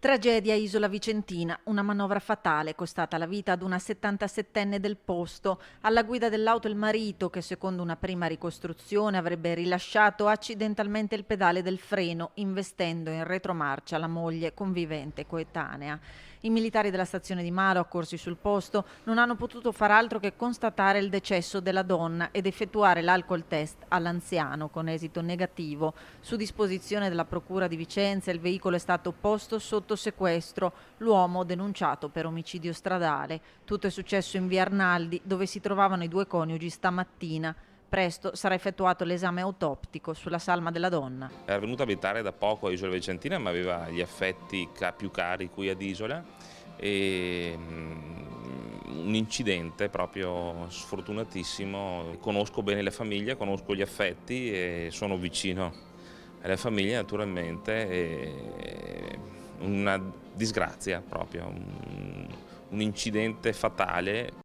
Tragedia Isola Vicentina, una manovra fatale costata la vita ad una 77enne del posto. Alla guida dell'auto il marito che secondo una prima ricostruzione avrebbe rilasciato accidentalmente il pedale del freno investendo in retromarcia la moglie convivente coetanea. I militari della stazione di Maro accorsi sul posto non hanno potuto far altro che constatare il decesso della donna ed effettuare l'alcol test all'anziano con esito negativo. Su disposizione della Procura di Vicenza il veicolo è stato posto sotto sequestro, l'uomo denunciato per omicidio stradale. Tutto è successo in via Arnaldi, dove si trovavano i due coniugi stamattina. Presto sarà effettuato l'esame autoptico sulla salma della donna. Era venuto a abitare da poco a Isola Vicentina, ma aveva gli affetti più cari qui ad Isola e un incidente proprio sfortunatissimo. Conosco bene le famiglie, conosco gli affetti e sono vicino alle famiglie naturalmente. Una disgrazia proprio, un incidente fatale.